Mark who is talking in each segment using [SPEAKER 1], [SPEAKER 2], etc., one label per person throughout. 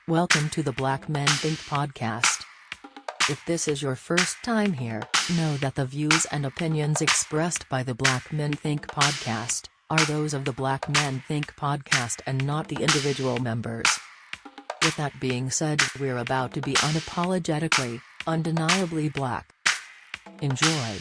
[SPEAKER 1] Welcome to the Black Men Think podcast. If this is your first time here, know that the views and opinions expressed by the Black Men Think podcast are those of the Black Men Think podcast and not the individual members. With that being said, we're about to be unapologetically, undeniably black. Enjoy.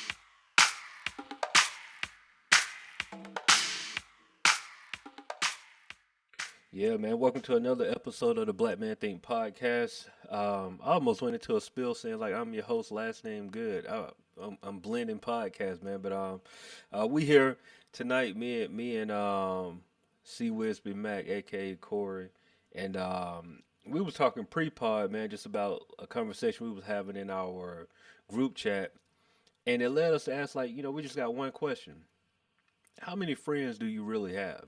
[SPEAKER 2] Yeah, man. Welcome to another episode of the Black Man Think podcast. I almost went into a spiel saying like I'm your host, last name good. I'm blending podcasts, man. But we here tonight. Me and C Wisby Mac, aka Corey, and we was talking pre-pod, man, just about a conversation we was having in our group chat, and it led us to ask like, we just got one question: how many friends do you really have?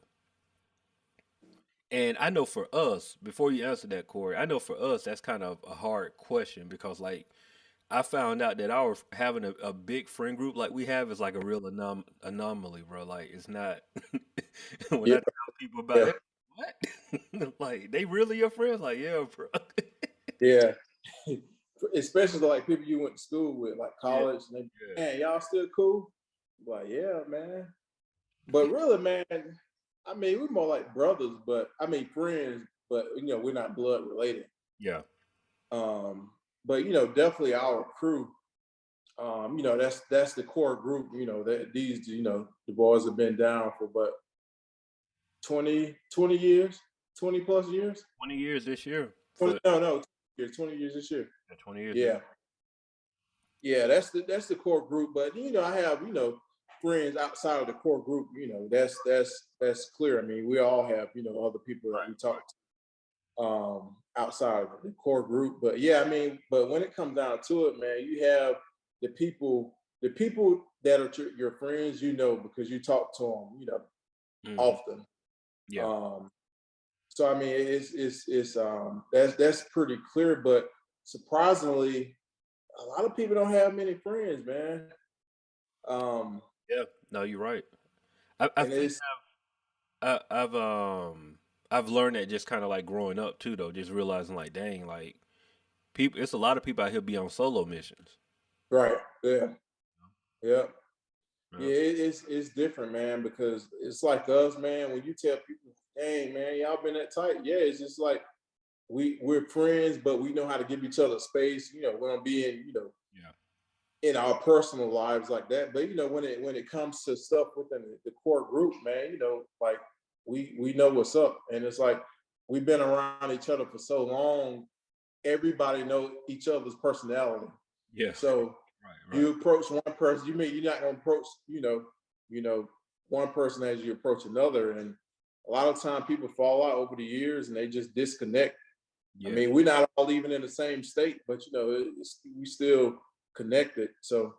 [SPEAKER 2] And I know for us, before you answer that, Corey, I know for us that's kind of a hard question because, like, I found out that our having a big friend group like we have is like a real anomaly, bro. Like, it's not when
[SPEAKER 3] Yeah,
[SPEAKER 2] I tell people about
[SPEAKER 3] yeah,
[SPEAKER 2] it, what? Like, they really your friends? Like, yeah, bro.
[SPEAKER 3] yeah. Especially like people you went to school with, like
[SPEAKER 2] Yeah,
[SPEAKER 3] college, and
[SPEAKER 2] yeah,
[SPEAKER 3] man, y'all still cool? Like, yeah, man. But really, man, I mean, we're more like brothers, but I mean friends, but we're not blood related.
[SPEAKER 2] yeah.
[SPEAKER 3] Um, but definitely our crew. That's the core group. That these, the boys have been down for but 20 years, 20 plus years.
[SPEAKER 2] 20 years this year
[SPEAKER 3] 20,
[SPEAKER 2] for
[SPEAKER 3] no, 20 years this year.
[SPEAKER 2] 20 years this.
[SPEAKER 3] Yeah. Yeah, that's the core group. But I have friends outside of the core group. That's clear. I mean, we all have other people that we talk to outside of the core group. But yeah, I mean, but when it comes down to it, man, you have the people that are your friends, because you talk to them,
[SPEAKER 2] Mhm.
[SPEAKER 3] often.
[SPEAKER 2] Yeah,
[SPEAKER 3] Um, so I mean, it's that's pretty clear. But surprisingly, a lot of people don't have many friends, man. Um,
[SPEAKER 2] yeah. No, you're right. I
[SPEAKER 3] and
[SPEAKER 2] think
[SPEAKER 3] it's
[SPEAKER 2] I, I've learned that just kind of like growing up too, though. Just realizing like, dang, like people, it's a lot of people out here be on solo missions.
[SPEAKER 3] right, yeah, yeah,
[SPEAKER 2] Yeah,
[SPEAKER 3] yeah. It's different, man, because it's like us, man. When you tell people, "Dang, man, y'all been that tight," yeah, it's just like we're friends, but we know how to give each other space. We don't be
[SPEAKER 2] yeah,
[SPEAKER 3] in our personal lives like that. But when it comes to stuff within the core group, man, like we know what's up, and it's like we've been around each other for so long. Everybody know each other's personality.
[SPEAKER 2] yeah.
[SPEAKER 3] So
[SPEAKER 2] Right, right.
[SPEAKER 3] you approach one person, you're not gonna approach, you know, one person as you approach another. And a lot of time people fall out over the years and they just disconnect. I
[SPEAKER 2] Yeah,
[SPEAKER 3] mean, we're not all even in the same state, but we still connected. So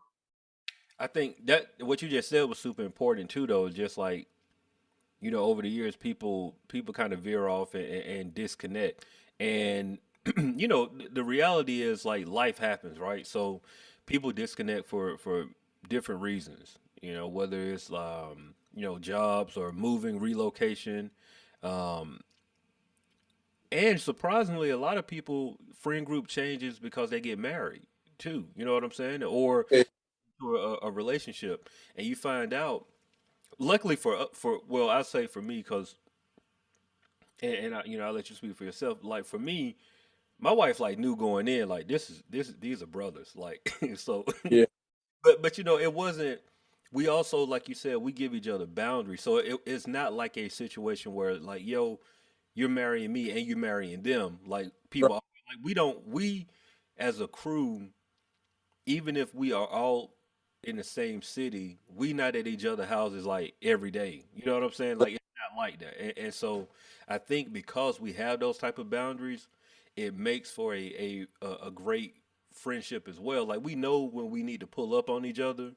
[SPEAKER 2] I think that what you just said was super important too, though. Is just like over the years, people kind of veer off and disconnect, and the reality is like life happens, right? So people disconnect for different reasons. Whether it's jobs or moving, relocation. Um, And surprisingly, a lot of people friend group changes because they get married too. You know what I'm saying? Or
[SPEAKER 3] eh,
[SPEAKER 2] to a relationship, and you find out. Luckily for well, I say for me because and I'll let you speak for yourself. Like for me, my wife like knew going in like these are brothers like so.
[SPEAKER 3] yeah,
[SPEAKER 2] But it wasn't. We also like you said we give each other boundaries, so it's not like a situation where like yo you're marrying me and you're marrying them. Like
[SPEAKER 3] right,
[SPEAKER 2] people, like we as a crew, even if we are all in the same city, we not at each other houses like every day. You know what I'm saying? Like it's not like that. And so I think because we have those type of boundaries, it makes for a great friendship as well. Like we know when we need to pull up on each other.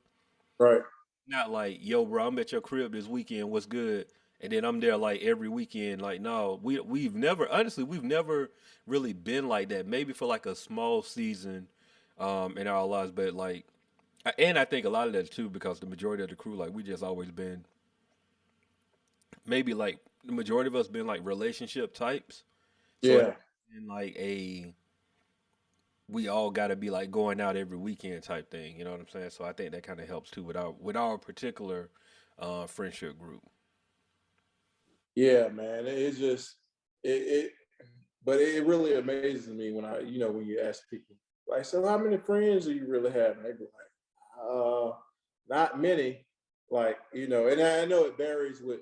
[SPEAKER 3] right.
[SPEAKER 2] Not like, yo, bro, I'm at your crib this weekend. What's good? And then I'm there like every weekend. Like, no, we've never honestly we've never really been like that. Maybe for like a small season, in our lives, but like, and I think a lot of that too because the majority of the crew, like, we just always been maybe like the majority of us been like relationship types. So it,
[SPEAKER 3] Yeah,
[SPEAKER 2] in like a we all got to be like going out every weekend type thing. You know what I'm saying? So I think that kind of helps too with our particular friendship group.
[SPEAKER 3] Yeah, man. It's just it, but it really amazes me when when you ask people like, so how many friends do you really have? And they be like, not many. Like, and I know it varies with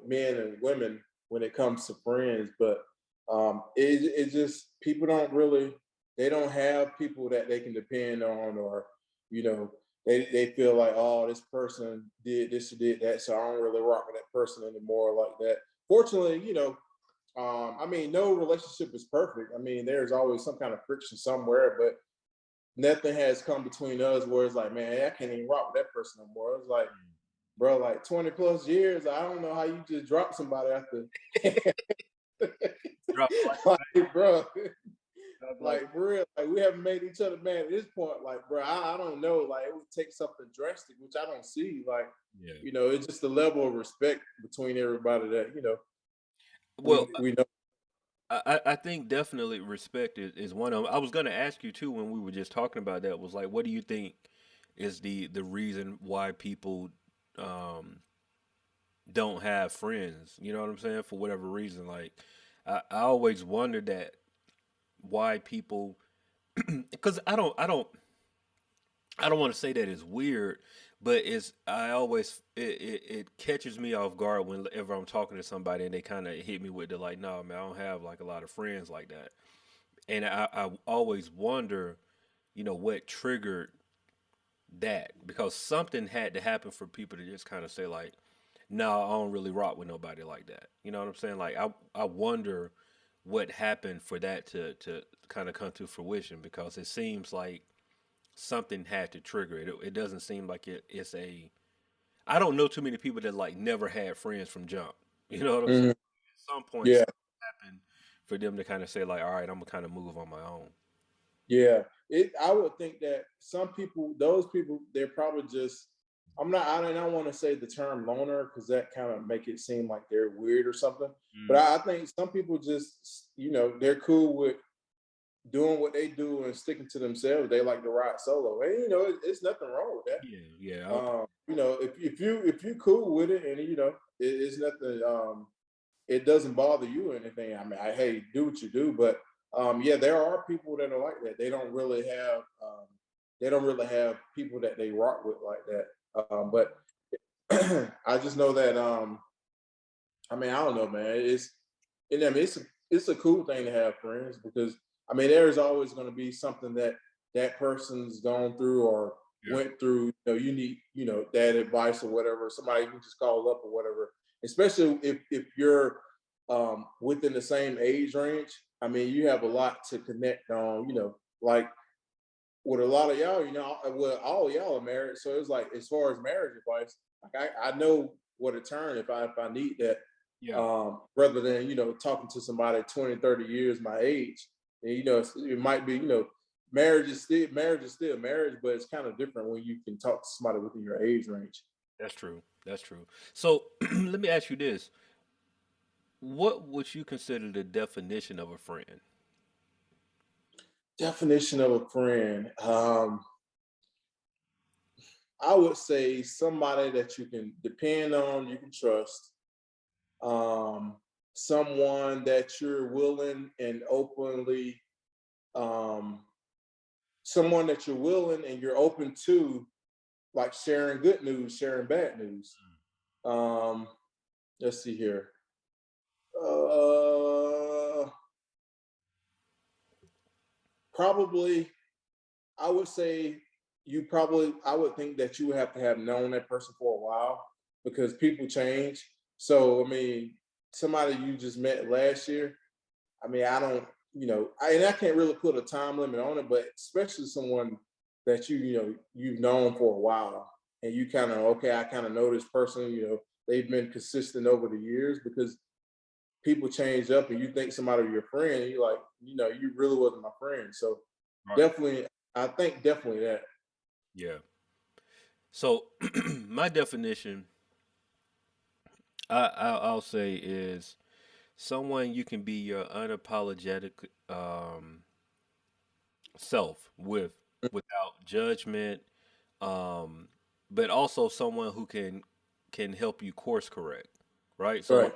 [SPEAKER 3] men and women when it comes to friends, but it just people don't really they don't have people that they can depend on, or you know they feel like, oh, this person did this or did that, so I don't really rock with that person anymore like that. Fortunately, I mean, no relationship is perfect. I mean, there's always some kind of friction somewhere, but nothing has come between us where it's like, man, I can't even rock with that person no more. It's like, bro, like 20 plus years, I don't know how you just drop somebody after.
[SPEAKER 2] Drop like
[SPEAKER 3] Like, bro,
[SPEAKER 2] like
[SPEAKER 3] like for real, like we haven't made each other mad at this point. Like, bro, I don't know. Like, it would take something drastic, which I don't see. Like,
[SPEAKER 2] yeah.
[SPEAKER 3] it's just the level of respect between everybody that
[SPEAKER 2] Well,
[SPEAKER 3] we know.
[SPEAKER 2] I think definitely respect is one of them. I was gonna ask you too when we were just talking about that was like, what do you think is the reason why people um don't have friends? You know what I'm saying? For whatever reason, like I always wondered that why people because I don't want to say that it's weird, but I always it catches me off guard whenever I'm talking to somebody and they kind of hit me with the like, no man, I don't have like a lot of friends like that, and I always wonder, what triggered that because something had to happen for people to just kind of say like, no, I don't really rock with nobody like that. You know what I'm saying? Like I wonder what happened for that to kind of come to fruition because it seems like something had to trigger it. It doesn't seem like it's a. I don't know too many people that like never had friends from jump. You know what I'm saying?
[SPEAKER 3] Mhm.
[SPEAKER 2] At some point,
[SPEAKER 3] Yeah.
[SPEAKER 2] something happened for them to kind of say like, all right, I'm gonna kind of move on my own.
[SPEAKER 3] Yeah, I would think that some people, those people, they're probably just. I don't want to say the term loner because that kind of make it seem like they're weird or something. But
[SPEAKER 2] Mm.
[SPEAKER 3] I think some people just, they're cool with doing what they do and sticking to themselves. They like to ride solo, and it's nothing wrong with
[SPEAKER 2] Yeah, yeah,
[SPEAKER 3] that. If you cool with it, and it's nothing. It doesn't bother you or anything. I mean, hey, do what you do, but yeah, there are people that are like that. They don't really have people that they rock with like that. But I just know that I mean, I don't know, man. I mean, it's a cool thing to have friends because I mean, there's always going to be something that that person's gone through or
[SPEAKER 2] yeah,
[SPEAKER 3] went through. You need that advice or whatever. Somebody you can just call up or whatever. Especially if you're within the same age range. I mean, you have a lot to connect on. Like with a lot of y'all, well, all y'all are married, so it's like as far as marriage advice, like I know what to turn if I need that,
[SPEAKER 2] yeah.
[SPEAKER 3] rather than talking to somebody 20, 30 years my age. And it might be marriage is still marriage, but it's kind of different when you can talk to somebody within your age range.
[SPEAKER 2] That's true. That's true. So let me ask you this: what would you consider the definition of a friend?
[SPEAKER 3] Definition of a friend. I would say somebody that you can depend on, you can trust, um, someone that you're willing and openly, um, someone that you're willing and you're open to, like sharing good news, sharing bad news. Um, let's see here. Uh, Probably, I would say I would think that you would have to have known that person for a while because people change. So, I mean, somebody you just met last year, I mean, I don't, and I can't really put a time limit on it, but especially someone that you've known for a while, and you kind of okay, I kind of know this person. They've been consistent over the years because people change up, and you think somebody your friend, and you're like, you really wasn't my friend. So
[SPEAKER 2] Right.
[SPEAKER 3] definitely, I think definitely that.
[SPEAKER 2] Yeah. So my definition, I'll say is someone you can be your unapologetic um, self with, without judgment, um, but also someone who can help you course correct, right? So
[SPEAKER 3] Right.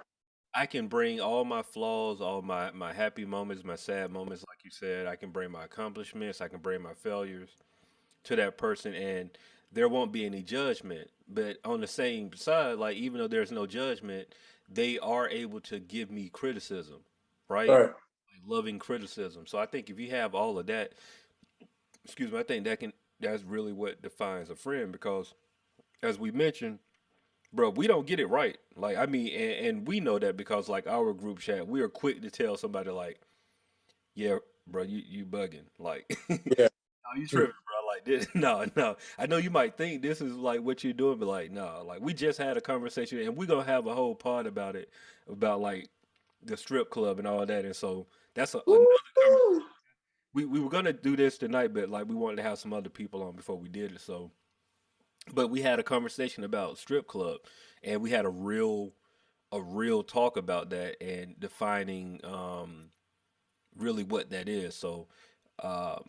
[SPEAKER 2] I can bring all my flaws, all my happy moments, my sad moments, like you said. I can bring my accomplishments, I can bring my failures to that person, and there won't be any judgment. But on the same side, like even though there's no judgment, they are able to give me criticism, right?
[SPEAKER 3] Right.
[SPEAKER 2] Like loving criticism. So I think if you have all of that, excuse me, I think that's really what defines a friend because as we mentioned, bro, we don't get it right. Like I mean, and we know that because like our group chat, we are quick to tell somebody like, yeah, bro, you bugging. Like, no,
[SPEAKER 3] Yeah.
[SPEAKER 2] you tripping, bro. Like this, no, no. I know you might think this is like what you're doing, but like, no. Like we just had a conversation, and we're gonna have a whole pod about it, about like the strip club and all that. And so that's another conversation.
[SPEAKER 3] Woo!
[SPEAKER 2] We were gonna do this tonight, but like we wanted to have some other people on before we did it. So, but we had a conversation about strip club, and we had a real talk about that and defining really what that is. So. Uh,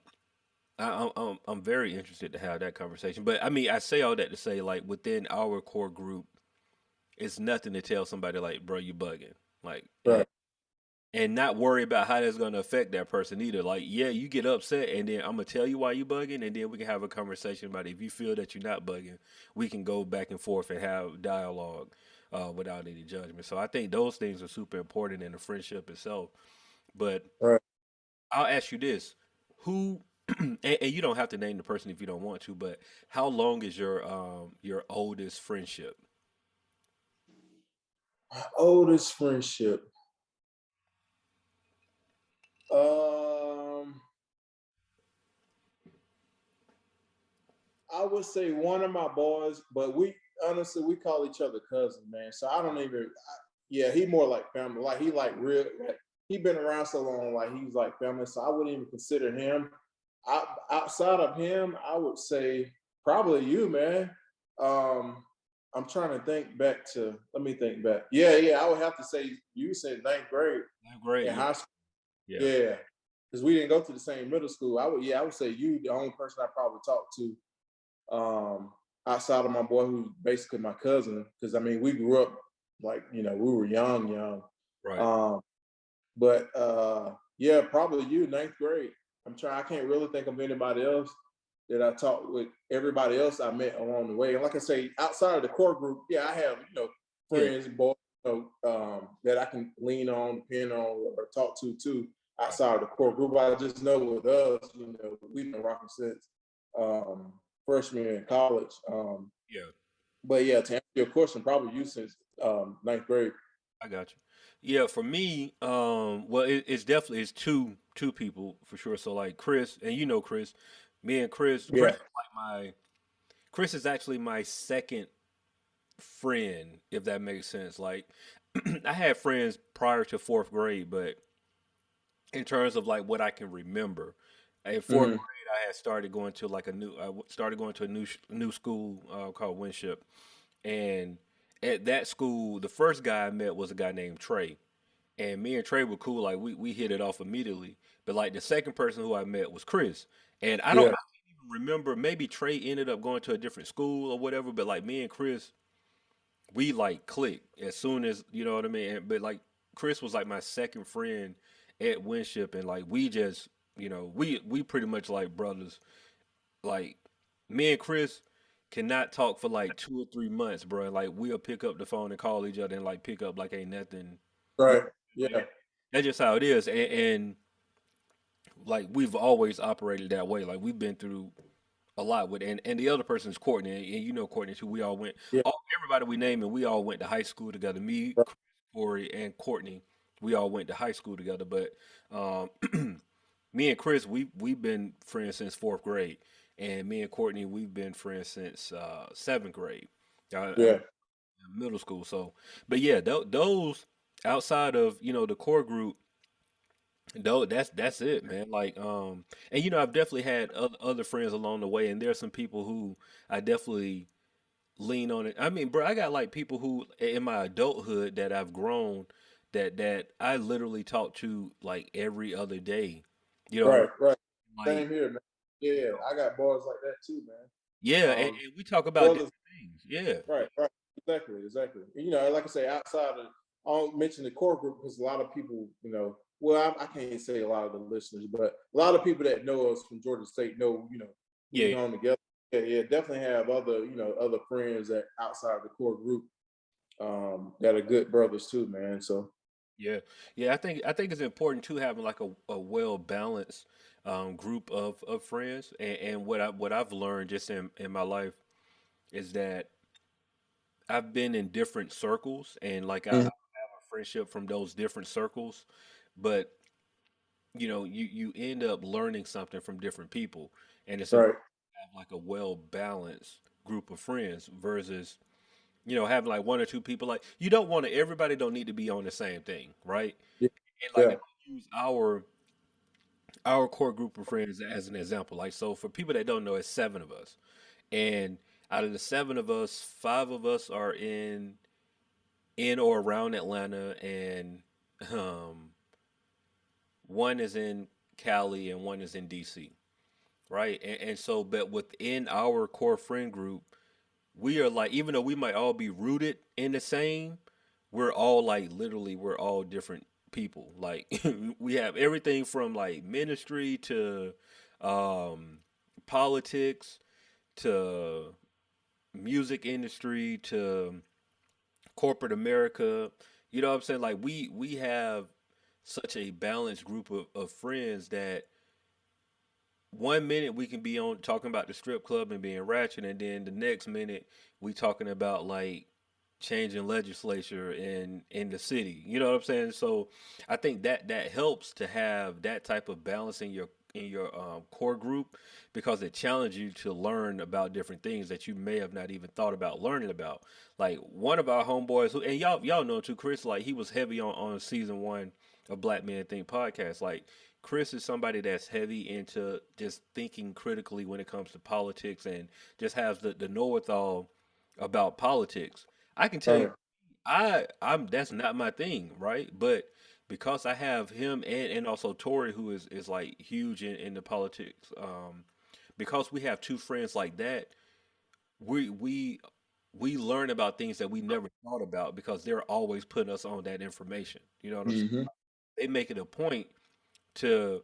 [SPEAKER 2] I'm very interested to have that conversation. But I mean, I say all that to say, like, within our core group, it's nothing to tell somebody like, bro, you bugging, like,
[SPEAKER 3] Right.
[SPEAKER 2] and not worry about how that's going to affect that person either. Like, yeah, you get upset, and then I'm gonna tell you why you bugging, and then we can have a conversation about it. If you feel that you're not bugging, we can go back and forth and have dialogue without any judgment. So I think those things are super important in the friendship itself. But
[SPEAKER 3] Right.
[SPEAKER 2] I'll ask you this: who, and you don't have to name the person if you don't want to, but how long is your oldest friendship?
[SPEAKER 3] My oldest friendship. Um, I would say one of my boys, but we honestly we call each other cousins, man. So I don't even. Yeah, he more like family. Like he like real. Like, he been around so long. Like he's like family. So I wouldn't even consider him. Outside of him, I would say probably you, man. Um, I'm trying to think back to. Let me think back. Yeah, yeah. I would have to say you said ninth grade
[SPEAKER 2] Great,
[SPEAKER 3] in
[SPEAKER 2] yeah,
[SPEAKER 3] high school.
[SPEAKER 2] yeah,
[SPEAKER 3] Yeah, because we didn't go to the same middle school. I would. Yeah, I would say you the only person I probably talked to outside of my boy who's basically my cousin. Because I mean, we grew up like we were young.
[SPEAKER 2] right.
[SPEAKER 3] Um, but yeah, probably you ninth grade. I'm trying. I can't really think of anybody else that I talked with. Everybody else I met along the way, and like I say, outside of the core group, yeah, I have
[SPEAKER 2] Yeah,
[SPEAKER 3] friends, boys, that I can lean on, depend on, or talk to too.
[SPEAKER 2] right.
[SPEAKER 3] Outside of the core group, I just know with us, we've been rocking since um, freshman in college.
[SPEAKER 2] Yeah,
[SPEAKER 3] But yeah, to answer your question, probably you since ninth grade.
[SPEAKER 2] I got you. Yeah, for me, well, it's definitely it's two people for sure. So like Chris, and you know Chris, me and Chris
[SPEAKER 3] Yeah,
[SPEAKER 2] is like my Chris is actually my second friend, if that makes sense. Like I had friends prior to fourth grade, but in terms of like what I can remember, in fourth
[SPEAKER 3] hmm
[SPEAKER 2] grade I had started going to like started going to a new school called Winship, and at that school, the first guy I met was a guy named Trey, and me and Trey were cool. Like we hit it off immediately. But like the second person who I met was Chris, and I
[SPEAKER 3] yeah,
[SPEAKER 2] can't even remember. Maybe Trey ended up going to a different school or whatever. But like me and Chris, we like clicked as soon as you know what I mean. But like Chris was like my second friend at Winship, and like we just we pretty much like brothers. Like me and Chris cannot talk for like 2 or 3 months, bro. Like we'll pick up the phone and call each other and like pick up like ain't nothing. You
[SPEAKER 3] right,
[SPEAKER 2] know,
[SPEAKER 3] yeah,
[SPEAKER 2] that's just how it is, and like we've always operated that way. Like we've been through a lot with, and the other person is Courtney, and you know Courtney too. We all went,
[SPEAKER 3] yeah,
[SPEAKER 2] everybody we name, and we all went to high school together. Me,
[SPEAKER 3] right,
[SPEAKER 2] Chris, Corey, and Courtney, we all went to high school together. But me and Chris, we've been friends since fourth grade, and me and Courtney, we've been friends since seventh grade. I mean,
[SPEAKER 3] yeah,
[SPEAKER 2] middle school. So, but yeah, those outside of the core group. No, that's it, man. Like, and I've definitely had other friends along the way, and there's some people who I definitely lean on it. I mean, bro, I got like people who in my adulthood that I've grown that I literally talk to like every other day. You know what I'm
[SPEAKER 3] Right, right.
[SPEAKER 2] like?
[SPEAKER 3] Same here, man. Yeah, I got boys like that too, man.
[SPEAKER 2] Yeah, and we talk about
[SPEAKER 3] Brothers.
[SPEAKER 2] different things. Yeah,
[SPEAKER 3] Right, right. Exactly, exactly. You know, like I say, outside of, I don't mention the core group because a lot of people, well, I can't say a lot of the listeners, but a lot of people that know us from Georgia State know, we
[SPEAKER 2] yeah,
[SPEAKER 3] hung together. Yeah, yeah, definitely have other, other friends that outside the core group, that are good brothers too, man. So
[SPEAKER 2] yeah, yeah. I think it's important too having like a well balanced group of friends. And what I've learned just in my life is that I've been in different circles, and like I
[SPEAKER 3] Mhm.
[SPEAKER 2] have a friendship from those different circles, but you end up learning something from different people, and it's important
[SPEAKER 3] Right.
[SPEAKER 2] to have like a well balanced group of friends versus having like one or two people. Like you don't want to, everybody don't need to be on the same thing, right?
[SPEAKER 3] Yeah.
[SPEAKER 2] And like
[SPEAKER 3] Yeah.
[SPEAKER 2] if we use our core group of friends as an example, like so for people that don't know, it's seven of us, and out of the seven of us, five of us are in or around Atlanta, and um, one is in Cali and one is in DC, right? And so, but within our core friend group, we are like, even though we might all be rooted in the same, we're all like, literally, we're all different people. Like, we have everything from like ministry to um, politics to music industry to corporate America. You know what I'm saying? Like, we have such a balanced group of friends that one minute we can be on talking about the strip club and being ratchet, and then the next minute we talking about like changing legislature in the city. You know what I'm saying? So I think that helps to have that type of balance in your core group, because it challenges you to learn about different things that you may have not even thought about learning about. Like one of our homeboys, who and y'all know too, Chris. Like he was heavy on season one of Black Men Think podcast. Like Chris is somebody that's heavy into just thinking critically when it comes to politics, and just has the know-it-all about politics. I can tell you,
[SPEAKER 3] Right.
[SPEAKER 2] I'm that's not my thing, right? But because I have him and also Tori, who is like huge in the politics, because we have two friends like that, we we we learn about things that we never thought about because they're always putting us on that information. You know what I'm saying?
[SPEAKER 3] Hmm.
[SPEAKER 2] They make it a point to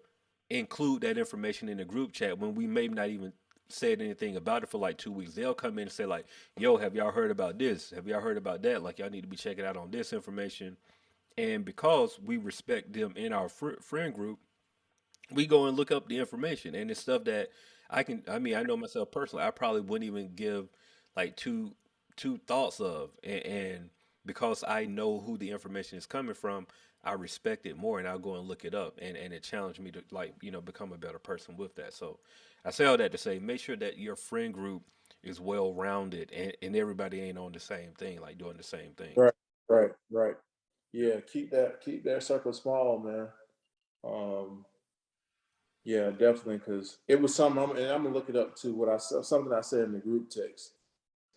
[SPEAKER 2] include that information in the group chat when we may not even said anything about it for like 2 weeks. They'll come in and say like, "Yo, have y'all heard about this? Have y'all heard about that? Like, y'all need to be checking out on this information." And because we respect them in our friend group, we go and look up the information, and it's stuff that I mean, I know myself personally, I probably wouldn't even give like two thoughts of, and because I know who the information is coming from, I respect it more, and I'll go and look it up, and it challenged me to like become a better person with that. So I say all that to say, make sure that your friend group is well rounded, and everybody ain't on the same thing, like doing the same thing.
[SPEAKER 3] Right. Right. Right. Yeah. Keep that circle small, man. Um, Yeah, definitely. Because it was something, and I'm gonna look it up too. What I said, something I said in the group text,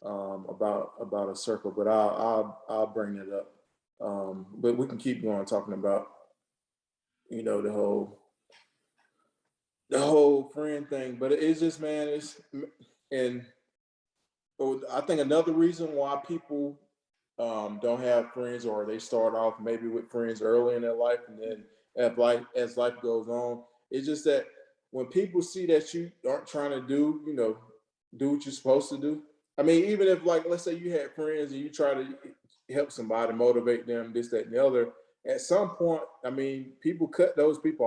[SPEAKER 3] about a circle, but I'll bring it up. But we can keep going talking about you know the whole the whole friend thing. But it's just, man, and I think another reason why people don't have friends, or they start off maybe with friends early in their life, and then as life goes on, it's just that when people see that you aren't trying to do what you're supposed to do. I mean, even if, like, let's say you had friends and you try to help somebody, motivate them, this, that, and the other, at some point, I mean, people cut those people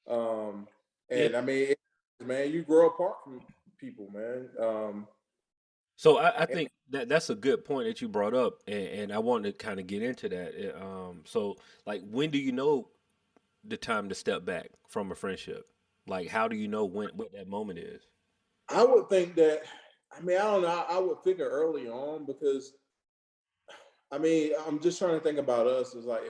[SPEAKER 3] off.
[SPEAKER 2] Yeah.
[SPEAKER 3] And I mean, man, you grow apart from people, man.
[SPEAKER 2] So I think that's a good point that you brought up, and I wanted to kind of get into that. So like, when do you know the time to step back from a friendship? Like, how do you know when what that moment is?
[SPEAKER 3] I would think that, I mean, I don't know. I would figure early on because, I mean, I'm just trying to think about us. It's like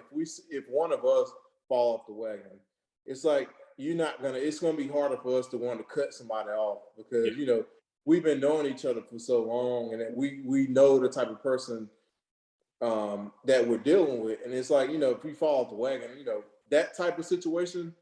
[SPEAKER 3] if one of us fall off the wagon, it's like it's gonna be harder for us to want to cut somebody off
[SPEAKER 2] Yeah,
[SPEAKER 3] because we've been knowing each other for so long, and that we know the type of person that we're dealing with. And it's like, if we fall off the wagon, that type of situation,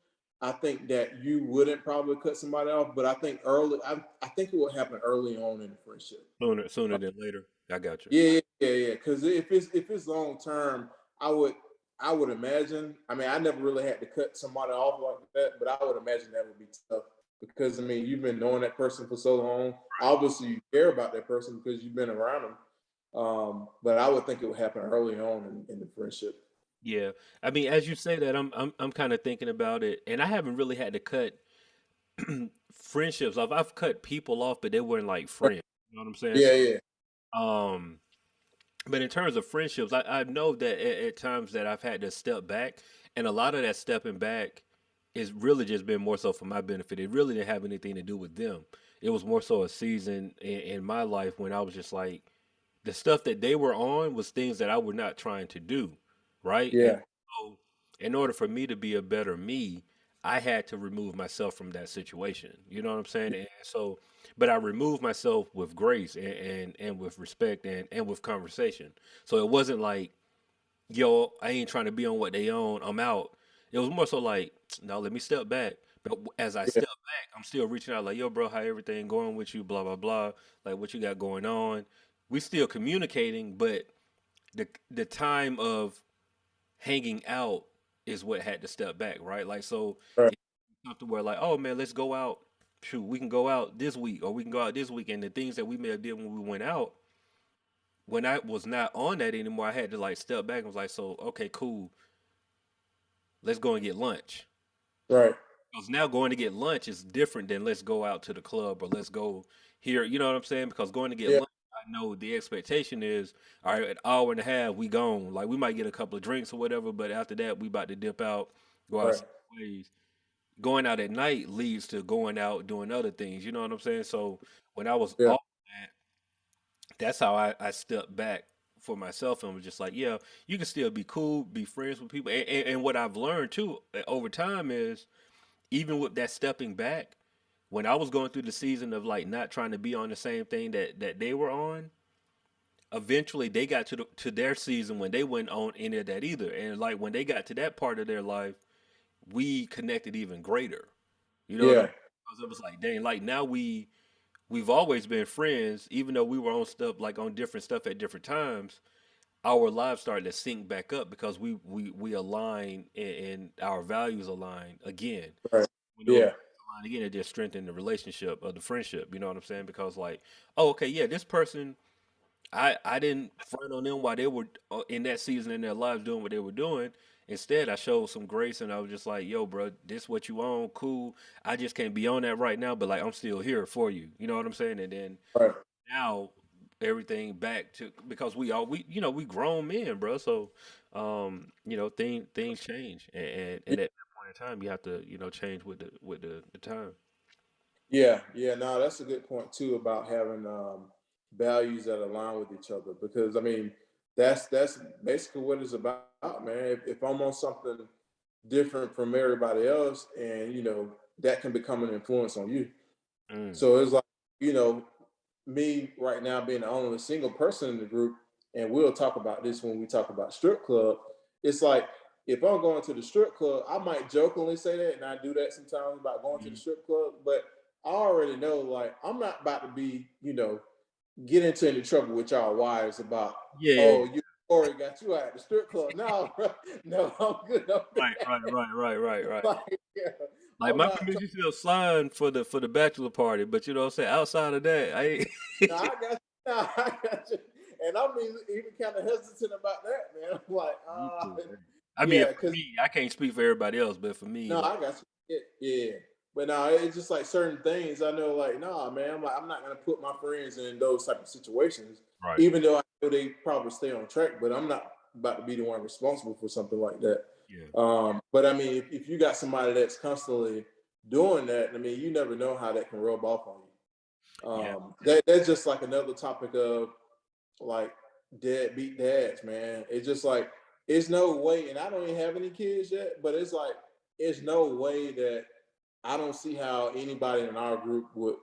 [SPEAKER 3] I think that you wouldn't probably cut somebody off. But I think I think it would happen early on in the friendship.
[SPEAKER 2] Sooner than later. I got you.
[SPEAKER 3] Yeah. Because if it's long term, I would I would imagine. I mean, I never really had to cut somebody off like that, but I would imagine that would be tough because I mean, you've been knowing that person for so long. Obviously, you care about that person because you've been around them. But I would think it would happen early on in the friendship.
[SPEAKER 2] Yeah. I mean, as you say that, I'm kind of thinking about it, and I haven't really had to cut friendships off. I've cut people off, but they weren't like friends. You know what I'm saying?
[SPEAKER 3] Yeah,
[SPEAKER 2] So,
[SPEAKER 3] yeah,
[SPEAKER 2] um, but in terms of friendships, I know that at times that I've had to step back, and a lot of that stepping back is really just been more so for my benefit. It really didn't have anything to do with them. It was more so a season in my life when I was just like, the stuff that they were on was things that I were not trying to do, right? And
[SPEAKER 3] yeah,
[SPEAKER 2] so, in order for me to be a better me, I had to remove myself from that situation. You know what I'm saying? And so, but I removed myself with grace and with respect and with conversation. So it wasn't like, yo, I ain't trying to be on what they own. I'm out. It was more so like, no, let me step back. But as I
[SPEAKER 3] yeah,
[SPEAKER 2] step back, I'm still reaching out like, yo, bro, how everything going with you? Blah blah blah. Like what you got going on. We still communicating, but the time of hanging out is what had to step back, right? Like so,
[SPEAKER 3] right,
[SPEAKER 2] it's something where like, oh man, let's go out. Shoot, we can go out this week, or we can go out this week, and the things that we may have did when we went out, when I was not on that anymore, I had to like step back and was like, so okay, cool, let's go and get lunch.
[SPEAKER 3] right,
[SPEAKER 2] Because now going to get lunch is different than let's go out to the club or let's go here. You know what I'm saying? Because going to get
[SPEAKER 3] yeah,
[SPEAKER 2] lunch, I know the expectation is, all right, an hour and a half, we gone. Like we might get a couple of drinks or whatever, but after that, we about to dip out, go our
[SPEAKER 3] right,
[SPEAKER 2] separate ways. Going out at night leads to going out doing other things. You know what I'm saying? So when I was
[SPEAKER 3] yeah,
[SPEAKER 2] off that, that's how I stepped back for myself and was just like, yeah, you can still be cool, be friends with people. And what I've learned too over time is even with that stepping back, when I was going through the season of like not trying to be on the same thing that they were on, eventually they got to their season when they weren't on any of that either. And like when they got to that part of their life, we connected even greater. You know what I mean?
[SPEAKER 3] yeah,
[SPEAKER 2] Because it was like, dang, like now we've always been friends, even though we were on stuff like on different stuff at different times. Our lives started to sync back up because we align and our values align again.
[SPEAKER 3] right,
[SPEAKER 2] When those
[SPEAKER 3] yeah,
[SPEAKER 2] values align again, it just strengthen the relationship of the friendship. You know what I'm saying? Because like, oh, okay, yeah, this person, I didn't front on them while they were in that season in their lives doing what they were doing. Instead, I showed some grace and I was just like, yo, bro, this what you on, cool. I just can't be on that right now, but like I'm still here for you. You know what I'm saying? And then
[SPEAKER 3] right.
[SPEAKER 2] now everything back to because we we grown men, bro. So things change, and at that point in time, you have to change with the time.
[SPEAKER 3] Yeah. No, that's a good point too about having values that align with each other. Because I mean, that's basically what it's about, man. If I'm on something different from everybody else, and that can become an influence on you.
[SPEAKER 2] Mm,
[SPEAKER 3] So it's like, you know, me right now being the only single person in the group, and we'll talk about this when we talk about strip club. It's like if I'm going to the strip club, I might jokingly say that, and I do that sometimes about going to the
[SPEAKER 2] mm.
[SPEAKER 3] strip club, but I already know like I'm not about to be, get into any trouble with y'all wives about,
[SPEAKER 2] Yeah, yeah,
[SPEAKER 3] oh,
[SPEAKER 2] yeah.
[SPEAKER 3] you Corey got you out at the strip club. No, bro. No, I'm good on
[SPEAKER 2] Right,
[SPEAKER 3] that.
[SPEAKER 2] right, right, right, right, right.
[SPEAKER 3] Like, yeah,
[SPEAKER 2] Like
[SPEAKER 3] I'm
[SPEAKER 2] my
[SPEAKER 3] not
[SPEAKER 2] permission still signed for the bachelor party, but you know what I'm saying. Outside of that, I ain't.
[SPEAKER 3] no, I got you. No, I got you. And I'm even kind of hesitant about that, man. I'm like,
[SPEAKER 2] Me too. I mean,
[SPEAKER 3] yeah,
[SPEAKER 2] for
[SPEAKER 3] because
[SPEAKER 2] me, I can't speak for everybody else, but for me,
[SPEAKER 3] no,
[SPEAKER 2] like,
[SPEAKER 3] I got you. Yeah. But no, it's just like certain things I know, like, nah, man, I'm not gonna put my friends in those type of situations,
[SPEAKER 2] right,
[SPEAKER 3] even though I know they probably stay on track, but I'm not about to be the one responsible for something like that.
[SPEAKER 2] yeah,
[SPEAKER 3] But I mean, if you got somebody that's constantly doing that, I mean, you never know how that can rub off on you.
[SPEAKER 2] yeah,
[SPEAKER 3] That's just like another topic of like deadbeat dads, man. It's just like it's no way, and I don't even have any kids yet, but it's like it's no way that I don't see how anybody in our group would,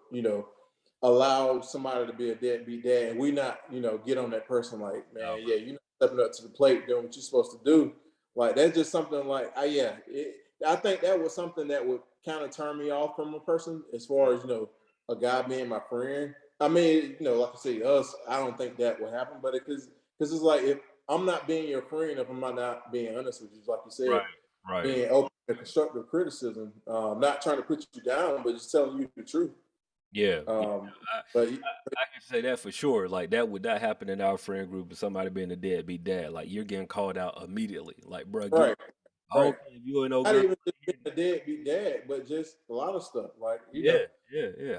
[SPEAKER 3] allow somebody to be a deadbeat dad, and we not, get on that person like,
[SPEAKER 2] no,
[SPEAKER 3] man,
[SPEAKER 2] bro.
[SPEAKER 3] yeah, stepping up to the plate, doing what you're supposed to do. Like that's just something like, I think that was something that would kind of turn me off from a person as far as a guy being my friend. I mean, like I say, us, I don't think that would happen, but because it's like if I'm not being your friend, if I'm not being honest with you, like you said,
[SPEAKER 2] Right.
[SPEAKER 3] being open to constructive criticism, not trying to put you down, but just telling you the truth.
[SPEAKER 2] Yeah.
[SPEAKER 3] But
[SPEAKER 2] I can say that for sure. Like that would not happen in our friend group if somebody being a deadbeat dad. Like you're getting called out immediately. Like, bro, get
[SPEAKER 3] right, right.
[SPEAKER 2] okay if you ain't no
[SPEAKER 3] Not
[SPEAKER 2] girl.
[SPEAKER 3] even just being a deadbeat dad, but just a lot of stuff. Like,
[SPEAKER 2] Yeah.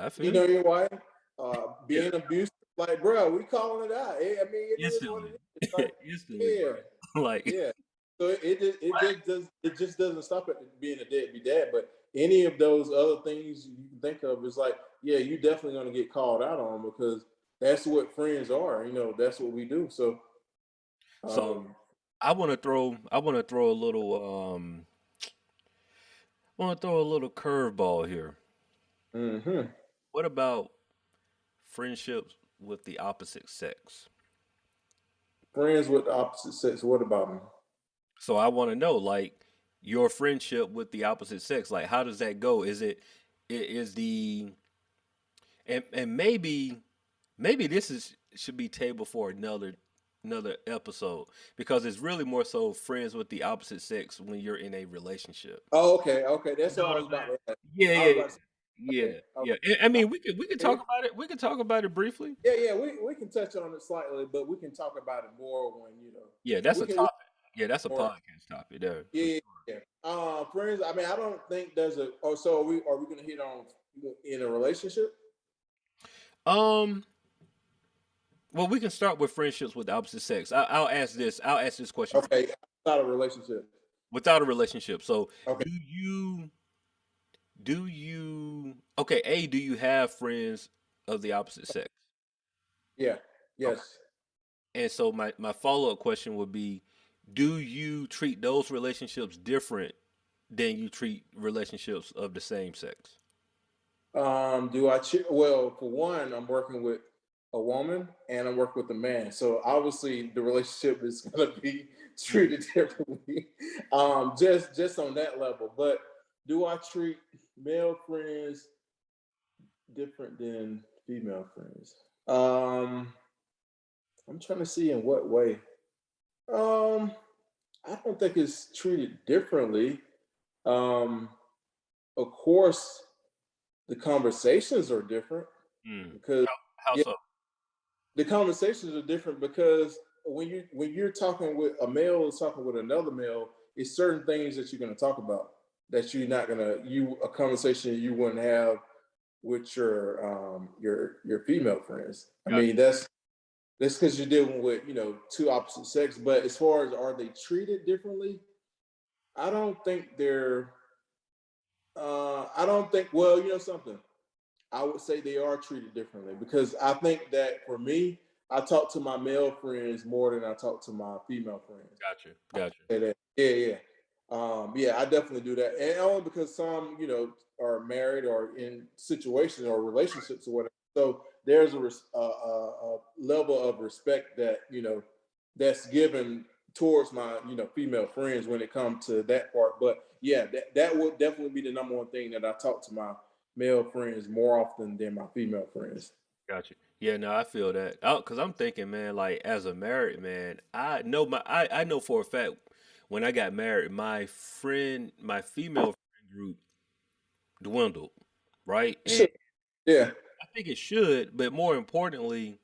[SPEAKER 2] I feel you.
[SPEAKER 3] your wife,
[SPEAKER 2] Yeah,
[SPEAKER 3] being abusive. Like, bro, we calling it out. I mean, it is what
[SPEAKER 2] instantly.
[SPEAKER 3] it is. Like,
[SPEAKER 2] Instantly,
[SPEAKER 3] yeah,
[SPEAKER 2] bro. Like,
[SPEAKER 3] yeah. So it just doesn't stop at being a deadbeat dad. But any of those other things you can think of is like, yeah, you definitely gonna get called out on because that's what friends are. That's what we do. So,
[SPEAKER 2] so
[SPEAKER 3] um,
[SPEAKER 2] I want to throw a little want to throw a little curveball here.
[SPEAKER 3] mhm.
[SPEAKER 2] What about friendships with the opposite sex?
[SPEAKER 3] Friends with the opposite sex. What about them?
[SPEAKER 2] So I want to know, like, your friendship with the opposite sex. Like, how does that go? Is the and maybe this is should be table for another episode because it's really more so friends with the opposite sex when you're in a relationship.
[SPEAKER 3] Oh, okay, okay.
[SPEAKER 2] You
[SPEAKER 3] That's
[SPEAKER 2] know
[SPEAKER 3] what I
[SPEAKER 2] what I'm
[SPEAKER 3] was about
[SPEAKER 2] saying?
[SPEAKER 3] to ask.
[SPEAKER 2] Yeah,
[SPEAKER 3] I was
[SPEAKER 2] yeah,
[SPEAKER 3] about to say,
[SPEAKER 2] yeah,
[SPEAKER 3] okay, okay.
[SPEAKER 2] yeah. I mean, we could
[SPEAKER 3] Yeah,
[SPEAKER 2] talk about it. We could talk about it briefly.
[SPEAKER 3] yeah. We can touch on it slightly, but we can talk about it more when
[SPEAKER 2] Yeah, that's
[SPEAKER 3] we
[SPEAKER 2] a
[SPEAKER 3] can
[SPEAKER 2] topic. Yeah, that's a
[SPEAKER 3] more.
[SPEAKER 2] podcast topic there for
[SPEAKER 3] Yeah,
[SPEAKER 2] sure.
[SPEAKER 3] yeah. Friends. I mean, I don't think there's a. Oh, so are we going to hit on in a relationship?
[SPEAKER 2] Um, well, we can start with friendships with the opposite sex. I'll ask this. I'll ask this question for
[SPEAKER 3] Okay, not a relationship.
[SPEAKER 2] without a relationship. So,
[SPEAKER 3] Okay,
[SPEAKER 2] do you okay, A, do you have friends of the opposite sex?
[SPEAKER 3] yeah,
[SPEAKER 2] Okay.
[SPEAKER 3] yes.
[SPEAKER 2] And so my follow-up question would be, do you treat those relationships different than you treat relationships of the same sex?
[SPEAKER 3] Do I? Well, for one, I'm working with a woman and I'm working with a man, so obviously the relationship is going to be treated differently. Just on that level. But do I treat male friends different than female friends? I'm trying to see in what way. Um, I don't think it's treated differently. Um, of course, the conversations are different
[SPEAKER 2] Mm.
[SPEAKER 3] because
[SPEAKER 2] How
[SPEAKER 3] yeah,
[SPEAKER 2] so?
[SPEAKER 3] the conversations are different because when you're talking with a male is talking with another male, it's certain things that you're going to talk about that you're not going to you a conversation you wouldn't have with your female friends. I
[SPEAKER 2] Gotcha.
[SPEAKER 3] mean that's because you're dealing with two opposite sex. But as far as are they treated differently, I don't think they're. I don't think. Well, you know something. I would say they are treated differently because I think that for me, I talk to my male friends more than I talk to my female friends.
[SPEAKER 2] Gotcha.
[SPEAKER 3] Say that. Yeah, yeah. Yeah, I definitely do that. And only because some, are married or in situations or relationships or whatever. So there's a level of respect that, that's given towards my, female friends when it comes to that part. But yeah, that would definitely be the number one thing that I talk to my male friends more often than my female friends.
[SPEAKER 2] Gotcha. Yeah, no, I feel that. Cause I'm thinking, man, like as a married man, I know for a fact when I got married, my female friend group dwindled, right? And
[SPEAKER 3] Sure. Yeah.
[SPEAKER 2] I think it should, but more importantly,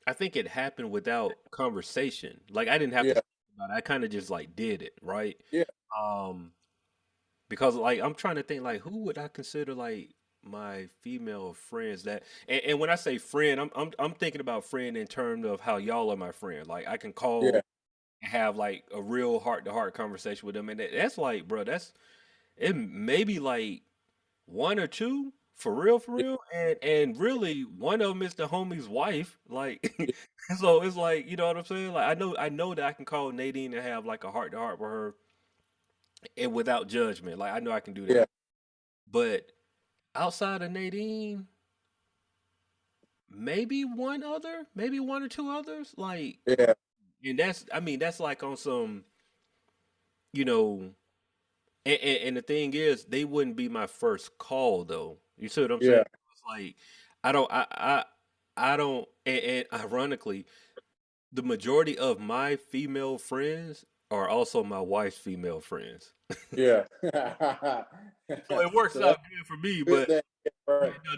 [SPEAKER 2] I think it happened without conversation. Like I didn't have to
[SPEAKER 3] Yeah.
[SPEAKER 2] think about it. I kind of just like did it, right?
[SPEAKER 3] Yeah.
[SPEAKER 2] Um, because like I'm trying to think like who would I consider like my female friends that and when I say friend, I'm thinking about friend in terms of how y'all are my friend. Like I can
[SPEAKER 3] Yeah.
[SPEAKER 2] call and have like a real heart to heart conversation with them, and that's like, bro, that's it. Maybe like one or two for real, and really one of them is the homie's wife. Like, so it's like you know what I'm saying. Like I know that I can call Nadine and have like a heart to heart with her, and without judgment. Like I know I can do
[SPEAKER 3] Yeah.
[SPEAKER 2] that. But outside of Nadine, maybe one or two others. Like
[SPEAKER 3] Yeah.
[SPEAKER 2] And that's, I mean, that's like on some, you know, and the thing is, they wouldn't be my first call though. You see what I'm saying?
[SPEAKER 3] Yeah,
[SPEAKER 2] It's like I don't, I don't, and ironically, the majority of my female friends are also my wife's female friends.
[SPEAKER 3] yeah.
[SPEAKER 2] So it works
[SPEAKER 3] So that's
[SPEAKER 2] out good for me,
[SPEAKER 3] a good
[SPEAKER 2] but
[SPEAKER 3] thing. Yeah,
[SPEAKER 2] yeah,
[SPEAKER 3] right.
[SPEAKER 2] no,
[SPEAKER 3] Yeah,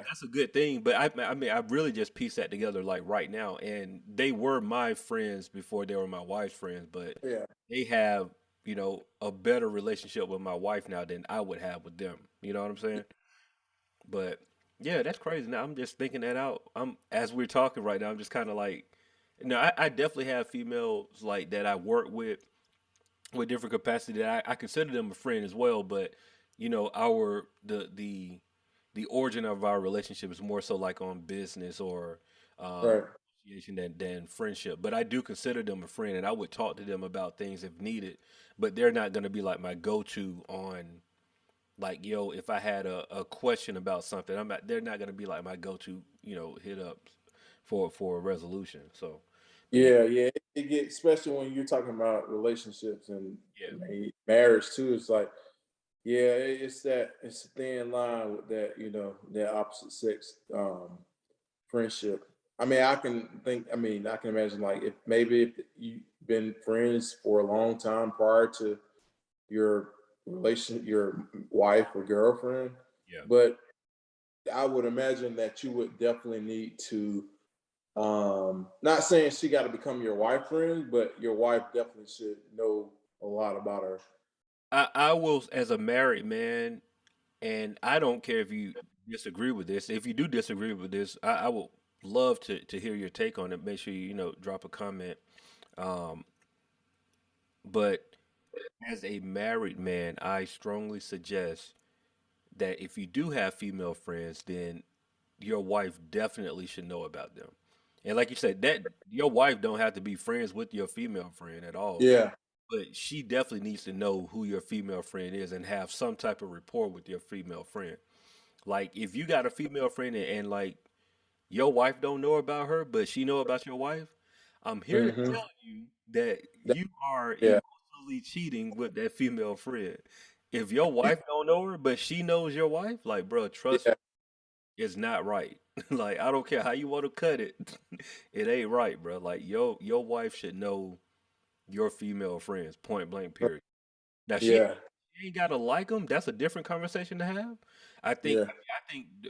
[SPEAKER 2] that's a good thing. But I mean, I really just pieced that together like right now, and they were my friends before they were my wife's friends, but
[SPEAKER 3] yeah,
[SPEAKER 2] they have, you know, a better relationship with my wife now than I would have with them. You know what I'm saying? But yeah, that's crazy. Now I'm just thinking that out. I'm as we're talking right now. I'm just kind of like, no, I definitely have females like that I work with different capacity that I consider them a friend as well. But you know, our the origin of our relationship is more so like on business or
[SPEAKER 3] right.
[SPEAKER 2] association than friendship. But I do consider them a friend, and I would talk to them about things if needed. But they're not going to be like my go-to on like, yo, if I had a question about something, I'm not. They're not going to be like my go-to, you know, hit up for a resolution. So, but yeah,
[SPEAKER 3] Yeah, yeah. It gets, especially when you're talking about relationships and
[SPEAKER 2] yeah,
[SPEAKER 3] marriage too. It's like, yeah, it's a thin line with that, that opposite sex friendship. I mean, I can imagine like if you've been friends for a long time prior to your your wife or girlfriend,
[SPEAKER 2] yeah.
[SPEAKER 3] but I would imagine that you would definitely need to, not saying she got to become your wife friend, but your wife definitely should know a lot about her.
[SPEAKER 2] I will, as a married man, and I don't care if you disagree with this. If you do disagree with this, I will love to hear your take on it. Make sure you know drop a comment. Um, but as a married man, I strongly suggest that if you do have female friends, then your wife definitely should know about them. And like you said, that your wife don't have to be friends with your female friend at all,
[SPEAKER 3] Yeah.
[SPEAKER 2] but she definitely needs to know who your female friend is and have some type of rapport with your female friend. Like if you got a female friend and like your wife don't know about her, but she know about your wife, I'm here to
[SPEAKER 3] Hmm.
[SPEAKER 2] tell you that you are
[SPEAKER 3] Yeah.
[SPEAKER 2] emotionally cheating with that female friend. If your wife don't know her, but she knows your wife, like bro, trust
[SPEAKER 3] Yeah.
[SPEAKER 2] me, it's not right. Like I don't care how you want to cut it, it ain't right, bro. Like your wife should know your female friends, point blank, period. Now
[SPEAKER 3] Yeah.
[SPEAKER 2] she ain't gotta like them. That's a different conversation to have.
[SPEAKER 3] Yeah.
[SPEAKER 2] I think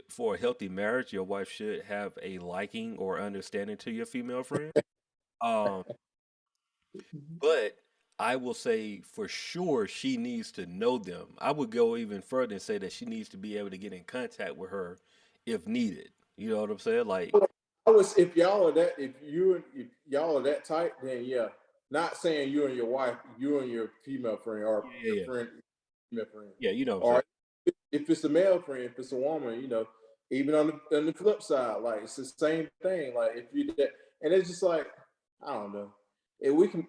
[SPEAKER 2] for a healthy marriage, your wife should have a liking or understanding to your female friend. Um, but I will say for sure she needs to know them. I would go even further and say that she needs to be able to get in contact with her if needed. You know what I'm saying? Like,
[SPEAKER 3] I was if y'all are that tight, then yeah. Not saying you and your wife, you and your female friend, or
[SPEAKER 2] yeah,
[SPEAKER 3] your
[SPEAKER 2] yeah,
[SPEAKER 3] friend, female friend,
[SPEAKER 2] yeah. You know what I'm saying?
[SPEAKER 3] or if it's a male friend, if it's a woman, even on the flip side, like it's the same thing. Like if you that, and it's just like I don't know, if we can.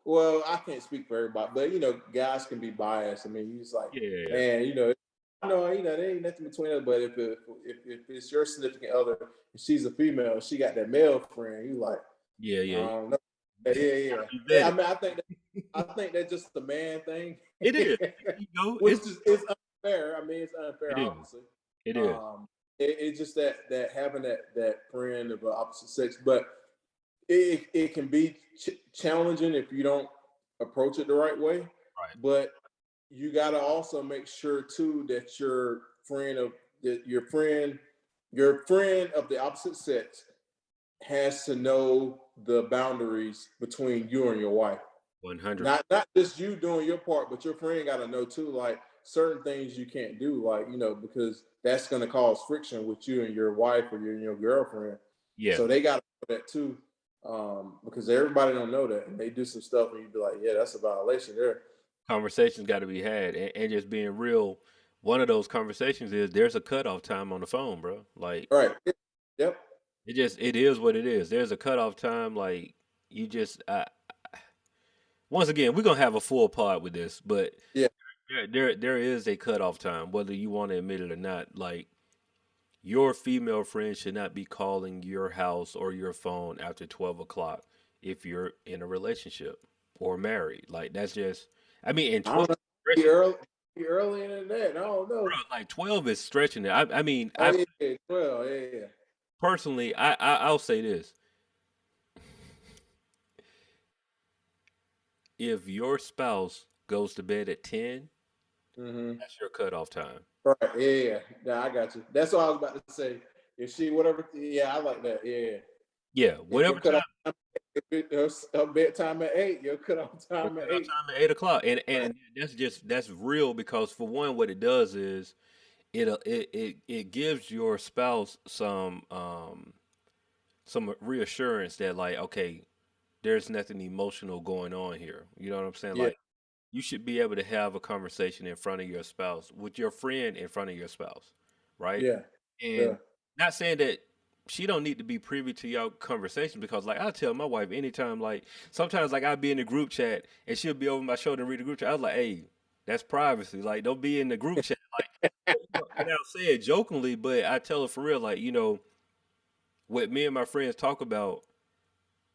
[SPEAKER 3] Well, I can't speak for everybody, but guys can be biased. I mean, he's like,
[SPEAKER 2] Yeah, yeah, yeah,
[SPEAKER 3] man, there ain't nothing between us. But if it's your significant other, and she's a female, she got that male friend, you like,
[SPEAKER 2] yeah,
[SPEAKER 3] I
[SPEAKER 2] yeah.
[SPEAKER 3] don't know. Yeah, yeah, yeah.
[SPEAKER 2] You
[SPEAKER 3] Yeah, I
[SPEAKER 2] vetted.
[SPEAKER 3] mean, I think that's just a man thing,
[SPEAKER 2] It is. You know,
[SPEAKER 3] which is unfair. I mean, it's
[SPEAKER 2] it
[SPEAKER 3] unfair,
[SPEAKER 2] is.
[SPEAKER 3] obviously.
[SPEAKER 2] It is.
[SPEAKER 3] Um, it's just that having that friend of the opposite sex, but it can be challenging if you don't approach it the right way.
[SPEAKER 2] Right.
[SPEAKER 3] But you got to also make sure too that your friend of the opposite sex has to know the boundaries between you and your wife.
[SPEAKER 2] 100.
[SPEAKER 3] Not just you doing your part, but your friend got to know too, like certain things you can't do, like because that's going to cause friction with you and your wife or your girlfriend.
[SPEAKER 2] Yeah.
[SPEAKER 3] So they got to know that too, because everybody don't know that, and they do some stuff, and you be like, yeah, that's a violation there.
[SPEAKER 2] Conversations got to be had, and just being real. One of those conversations is there's a cutoff time on the phone, bro. Like
[SPEAKER 3] All right. Yep.
[SPEAKER 2] it is what it is. There's a cutoff time. Like you just once again, we're gonna have a full pod with this, but
[SPEAKER 3] Yeah.
[SPEAKER 2] there is a cutoff time, whether you want to admit it or not. Like your female friend should not be calling your house or your phone after 12 o'clock. if you're in a relationship or married. Like that's just, I mean, and
[SPEAKER 3] I
[SPEAKER 2] 12
[SPEAKER 3] don't know.
[SPEAKER 2] is
[SPEAKER 3] Be
[SPEAKER 2] stretching,
[SPEAKER 3] early, be early in that. I don't know.
[SPEAKER 2] bro. Like 12 is stretching it. I mean,
[SPEAKER 3] Oh
[SPEAKER 2] I
[SPEAKER 3] yeah, 12. Yeah, yeah.
[SPEAKER 2] personally, I'll say this: if your spouse goes to bed at 10,
[SPEAKER 3] Mm-hmm.
[SPEAKER 2] that's your cutoff time.
[SPEAKER 3] Right. Yeah, yeah. Yeah, I got you. That's what I was about to say. If she whatever, yeah, I like that. Yeah.
[SPEAKER 2] Yeah,
[SPEAKER 3] If
[SPEAKER 2] whatever
[SPEAKER 3] your
[SPEAKER 2] time.
[SPEAKER 3] cutoff time, if her bedtime at 8, your cutoff
[SPEAKER 2] Your
[SPEAKER 3] time at
[SPEAKER 2] cutoff
[SPEAKER 3] 8.
[SPEAKER 2] time at 8 o'clock, and
[SPEAKER 3] Right.
[SPEAKER 2] and that's real because for one, what it does is it gives your spouse some reassurance that like okay, there's nothing emotional going on here. You know what I'm saying?
[SPEAKER 3] Yeah.
[SPEAKER 2] Like you should be able to have a conversation in front of your spouse with your friend in front of your spouse, right?
[SPEAKER 3] Yeah. Yeah.
[SPEAKER 2] And not saying that she don't need to be privy to your conversation because like I tell my wife anytime like sometimes like I'll be in the group chat and she'll be over my shoulder and read the group chat. I was like, hey, that's privacy. Like don't be in the group chat. Like and I'll say it jokingly, but I tell her for real, like, what me and my friends talk about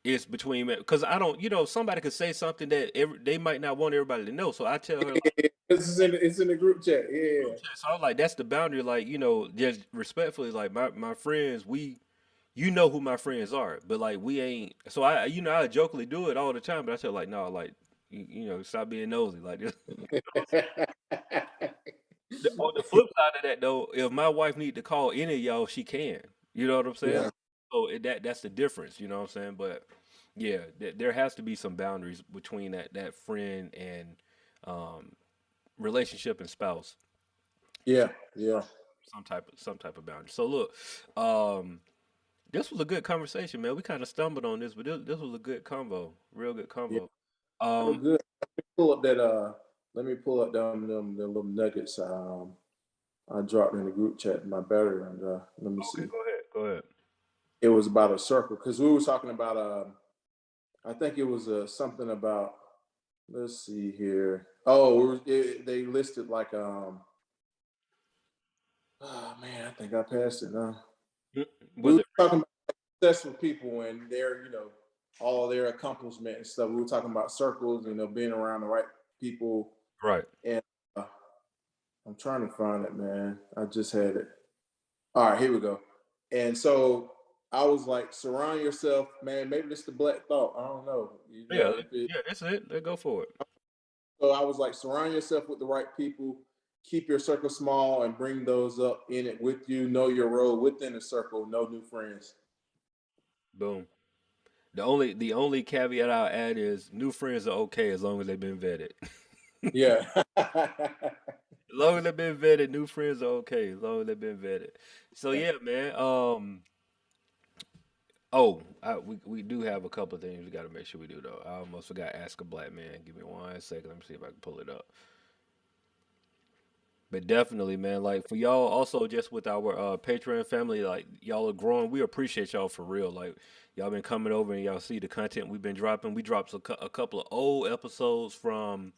[SPEAKER 2] is between me because I don't, somebody could say something that they might not want everybody to know. So I tell her like
[SPEAKER 3] It's in the group chat.
[SPEAKER 2] group
[SPEAKER 3] Yeah.
[SPEAKER 2] chat. So I was like, that's the boundary, like, just respectfully, like my friends, you know who my friends are, but like we ain't. So I jokingly do it all the time, but I tell like, no, like, stop being nosy. Like this. On the flip side of that, though, if my wife need to call any of y'all, she can. You know what I'm saying?
[SPEAKER 3] Yeah.
[SPEAKER 2] So that's the difference. You know what I'm saying? But yeah, there has to be some boundaries between that friend and um, relationship and spouse.
[SPEAKER 3] Yeah.
[SPEAKER 2] So
[SPEAKER 3] Yeah.
[SPEAKER 2] some type of boundary. So look, um, this was a good conversation, man. We kind of stumbled on this, but this was a good convo, real good
[SPEAKER 3] Yeah.
[SPEAKER 2] convo.
[SPEAKER 3] Oh,
[SPEAKER 2] Um,
[SPEAKER 3] good. Pull up that let me pull up them the little nuggets I dropped in the group chat. My battery and let me
[SPEAKER 2] okay,
[SPEAKER 3] see.
[SPEAKER 2] go ahead, go ahead.
[SPEAKER 3] It was about a circle because we were talking about I think it was something about let's see here. Oh, they listed like oh man, I think I passed it now.
[SPEAKER 2] Mm,
[SPEAKER 3] We
[SPEAKER 2] Was
[SPEAKER 3] were
[SPEAKER 2] it?
[SPEAKER 3] talking about successful people and their, all their accomplishment and stuff. We were talking about circles, being around the right people.
[SPEAKER 2] Right.
[SPEAKER 3] And I'm trying to find it, man. I just had it. All right, here we go. And so I was like, surround yourself, man. Maybe it's the black thought. I don't know.
[SPEAKER 2] Yeah,
[SPEAKER 3] If it,
[SPEAKER 2] yeah, that's it. Let's go for it.
[SPEAKER 3] so I was like, surround yourself with the right people. Keep your circle small and bring those up in it with you. Know your role within the circle. No new friends.
[SPEAKER 2] Boom. The only caveat I'll add is new friends are okay as long as they've been vetted.
[SPEAKER 3] Yeah.
[SPEAKER 2] As long as they've been vetted, new friends are okay. As long as they've been vetted. So yeah, man. Oh, we do have a couple of things we got to make sure we do though. I almost forgot. Ask a black man. Give me 1 second. Let me see if I can pull it up. But definitely, man. Like for y'all, also just with our Patreon family, like y'all are growing. We appreciate y'all for real. Like y'all been coming over and y'all see the content we've been dropping. We dropped a couple of old episodes from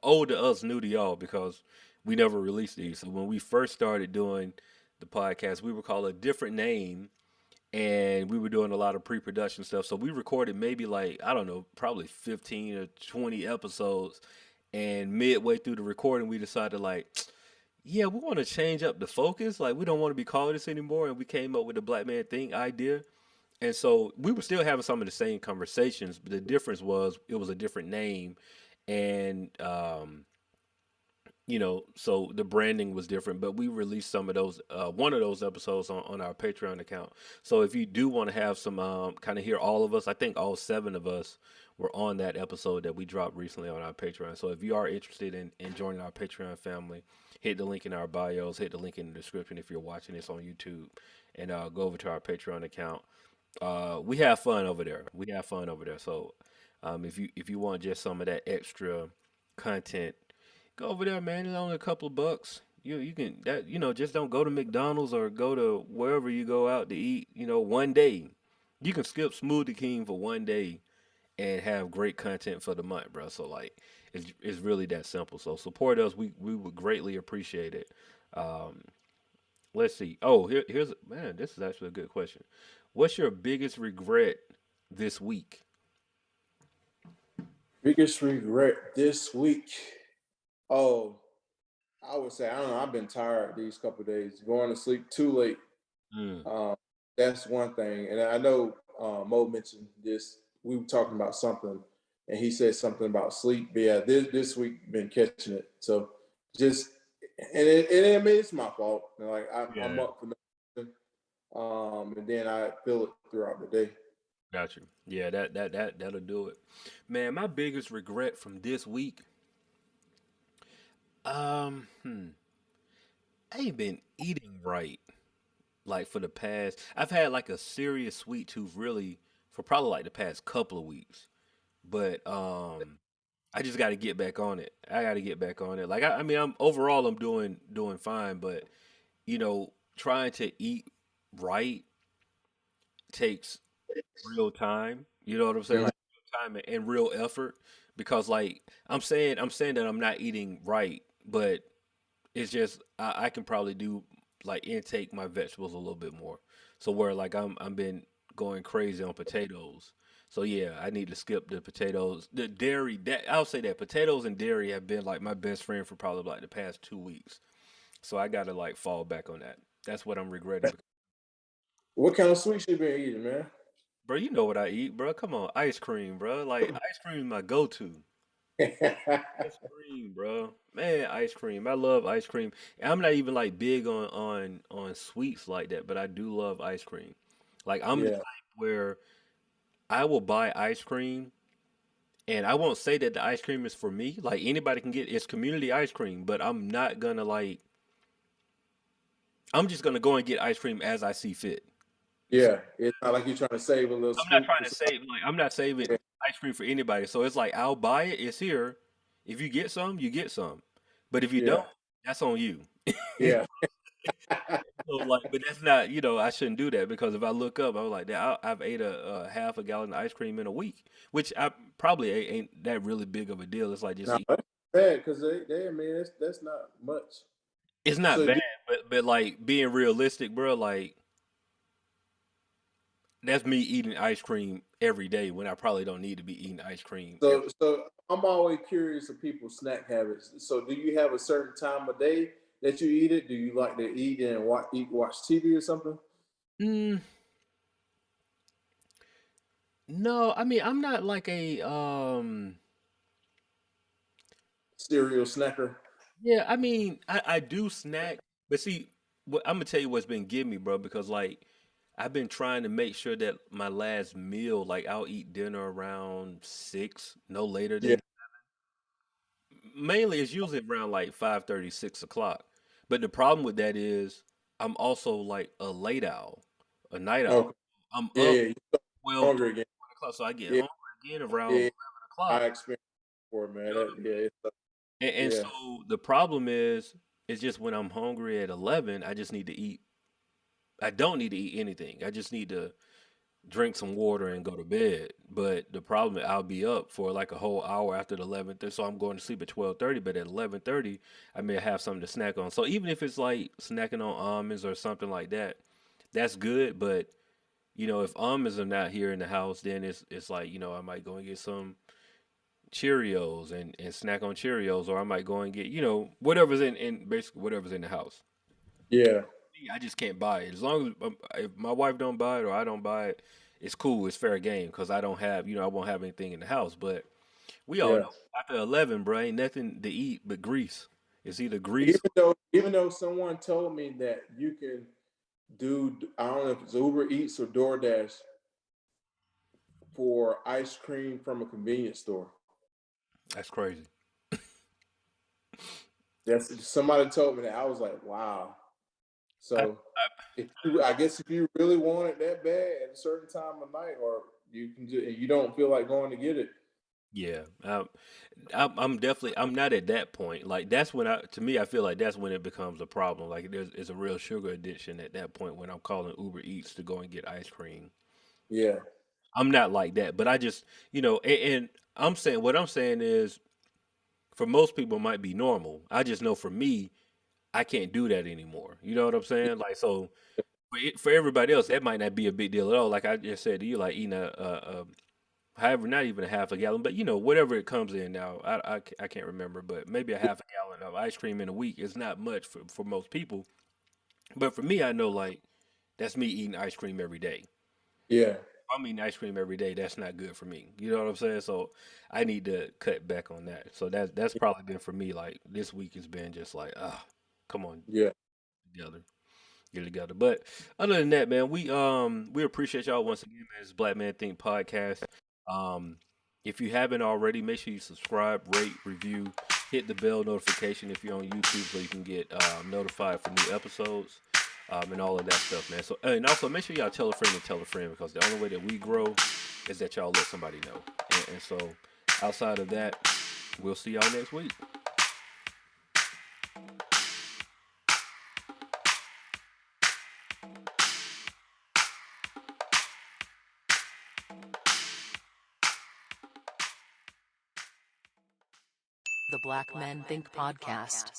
[SPEAKER 2] old to us, new to y'all because we never released these. So when we first started doing the podcast, we were called a different name, and we were doing a lot of pre-production stuff. So we recorded maybe like I don't know, probably 15 or 20 episodes. And midway through the recording, we decided like yeah, we want to change up the focus. Like, we don't want to be called this anymore. And we came up with the Black Man Thing idea. And so we were still having some of the same conversations, but the difference was it was a different name. And, so the branding was different, but we released some of those, one of those episodes on our Patreon account. So if you do want to have some, kind of hear all of us, I think all seven of us were on that episode that we dropped recently on our Patreon. So if you are interested in joining our Patreon family, hit the link in our bios, hit the link in the description if you're watching this on YouTube, and go over to our Patreon account. We have fun over there. We have fun over there. So if you want just some of that extra content, go over there, man. It's only a couple of bucks. You can just don't go to McDonald's or go to wherever you go out to eat. One day you can skip Smoothie King for one day and have great content for the month, bro. So like, it's really that simple. So support us. We would greatly appreciate it. Um, let's see. Oh, here's man. This is actually a good question. What's your biggest regret this week?
[SPEAKER 3] Biggest regret this week. Oh, I would say I don't know. I've been tired these couple of days, going to sleep too late.
[SPEAKER 2] Mm,
[SPEAKER 3] Um, that's one thing, and I know Mo mentioned this. We were talking about something, and he said something about sleep. But yeah, this week been catching it. So just and I mean it's my fault. Like I'm
[SPEAKER 2] yeah,
[SPEAKER 3] up for nothing, and then I feel it throughout the day.
[SPEAKER 2] got you. Yeah, that'll do it. Man, my biggest regret from this week, um, hmm, I ain't been eating right. Like for the past, I've had like a serious sweet tooth really for probably like the past couple of weeks. But I just got to get back on it. I got to get back on it. Like I mean, I'm overall I'm doing fine, but trying to eat right takes real time. You know what I'm saying?
[SPEAKER 3] Mhm.
[SPEAKER 2] Like real time and real effort because like I'm saying that I'm not eating right, but it's just I can probably do like intake my vegetables a little bit more. So where like I'm been going crazy on potatoes. So yeah, I need to skip the potatoes. The dairy, that I'll say that potatoes and dairy have been like my best friend for probably like the past 2 weeks. So I gotta like fall back on that. That's what I'm regretting.
[SPEAKER 3] What kind of sweets you been eating, man?
[SPEAKER 2] Bro, you know what I eat, bro. Come on, ice cream, bro. Like ice cream is my go-to. Ice cream, bro. Man, ice cream. I love ice cream. And I'm not even like big on sweets like that, but I do love ice cream. Like I'm the
[SPEAKER 3] Yeah.
[SPEAKER 2] type where I will buy ice cream and I won't say that the ice cream is for me. Like anybody can get it's community ice cream, but I'm not gonna like I'm just gonna go and get ice cream as I see fit. You feel
[SPEAKER 3] Yeah, it's not like you're trying to save a little
[SPEAKER 2] I'm not
[SPEAKER 3] scoop
[SPEAKER 2] trying
[SPEAKER 3] for
[SPEAKER 2] to
[SPEAKER 3] somebody.
[SPEAKER 2] save like I'm not saving
[SPEAKER 3] Yeah,
[SPEAKER 2] ice cream for anybody. So it's like I'll buy it, it's here. If you get some, you get some. But if you don't,
[SPEAKER 3] yeah,
[SPEAKER 2] that's on you.
[SPEAKER 3] yeah.
[SPEAKER 2] So like, but that's not, I shouldn't do that because if I look up, I was like, that I've ate a half a gallon of ice cream in a week, which I probably ain't that really big of a deal. It's like just
[SPEAKER 3] No,
[SPEAKER 2] eat.
[SPEAKER 3] that's bad because they, I mean, that's not much.
[SPEAKER 2] It's not
[SPEAKER 3] So
[SPEAKER 2] bad,
[SPEAKER 3] do,
[SPEAKER 2] but like being realistic, bro, like that's me eating ice cream every day when I probably don't need to be eating ice cream every.
[SPEAKER 3] so I'm always curious of people's snack habits. So do you have a certain time of day that you eat it? Do you like to eat and watch TV or something?
[SPEAKER 2] Mm, no, I mean I'm not like a
[SPEAKER 3] Cereal snacker.
[SPEAKER 2] yeah, I mean I do snack, but see, I'm gonna tell you what's been getting me, bro, because like I've been trying to make sure that my last meal, like I'll eat dinner around 6, no later
[SPEAKER 3] Yeah.
[SPEAKER 2] than mainly it's usually around like 5:30, 6 o'clock. But the problem with that is I'm also like a late owl, a night
[SPEAKER 3] Okay.
[SPEAKER 2] owl. I'm
[SPEAKER 3] Yeah,
[SPEAKER 2] up
[SPEAKER 3] yeah. You're
[SPEAKER 2] 12, 30,
[SPEAKER 3] hungry again.
[SPEAKER 2] 1 o'clock, so I get
[SPEAKER 3] Yeah,
[SPEAKER 2] hungry again around
[SPEAKER 3] yeah.
[SPEAKER 2] 11 o'clock.
[SPEAKER 3] I experienced before, man.
[SPEAKER 2] You know
[SPEAKER 3] That,
[SPEAKER 2] what I
[SPEAKER 3] yeah,
[SPEAKER 2] mean? And
[SPEAKER 3] yeah,
[SPEAKER 2] so the problem is, it's just when I'm hungry at 11, I just need to eat. I don't need to eat anything. I just need to drink some water and go to bed. But the problem is I'll be up for like a whole hour after the 11:30, so I'm going to sleep at 12:30. But at 11:30, I may have something to snack on. So even if it's like snacking on almonds or something like that, that's good. But if almonds are not here in the house, then it's like I might go and get some Cheerios and snack on Cheerios, or I might go and get whatever's in basically whatever's in the house.
[SPEAKER 3] yeah,
[SPEAKER 2] I just can't buy it. As long as if my wife don't buy it or I don't buy it, it's cool. It's fair game because I don't have, I won't have anything in the house. But we all
[SPEAKER 3] yeah.
[SPEAKER 2] know after 11, bro, ain't nothing to eat but grease. It's either grease.
[SPEAKER 3] Even though someone told me that you can do, I don't know if it's Uber Eats or DoorDash for ice cream from a convenience store.
[SPEAKER 2] That's crazy.
[SPEAKER 3] That's somebody told me that. I was like, wow.
[SPEAKER 2] I,
[SPEAKER 3] So I guess if you really want it that bad at a certain time of night, or you can just, you don't feel like going to get it.
[SPEAKER 2] yeah, I'm definitely I'm not at that point. Like that's when to me I feel like that's when it becomes a problem. Like it's a real sugar addiction at that point when I'm calling Uber Eats to go and get ice cream.
[SPEAKER 3] Yeah,
[SPEAKER 2] I'm not like that, but I just and I'm saying what I'm saying is for most people it might be normal. I just know for me, I can't do that anymore. You know what I'm saying? Like so for everybody else, that might not be a big deal at all. Like I just said to you, like eating a however, not even a half a gallon, but whatever it comes in now. I can't remember, but maybe a half a gallon of ice cream in a week is not much for most people. But for me, I know like that's me eating ice cream every day.
[SPEAKER 3] Yeah.
[SPEAKER 2] If I'm eating ice cream every day, that's not good for me. You know what I'm saying? So I need to cut back on that. So that's probably been for me. Like this week has been just like, come on,
[SPEAKER 3] Yeah.
[SPEAKER 2] together, get it together. But other than that, man, we appreciate y'all once again, man. It's Black Man Think podcast. Um, if you haven't already, make sure you subscribe, rate, review, hit the bell notification if you're on YouTube, so you can get notified for new episodes. And all of that stuff, man. So, and also make sure y'all tell a friend, because the only way that we grow is that y'all let somebody know. And so, outside of that, we'll see y'all next week.
[SPEAKER 1] The Black Men Think podcast.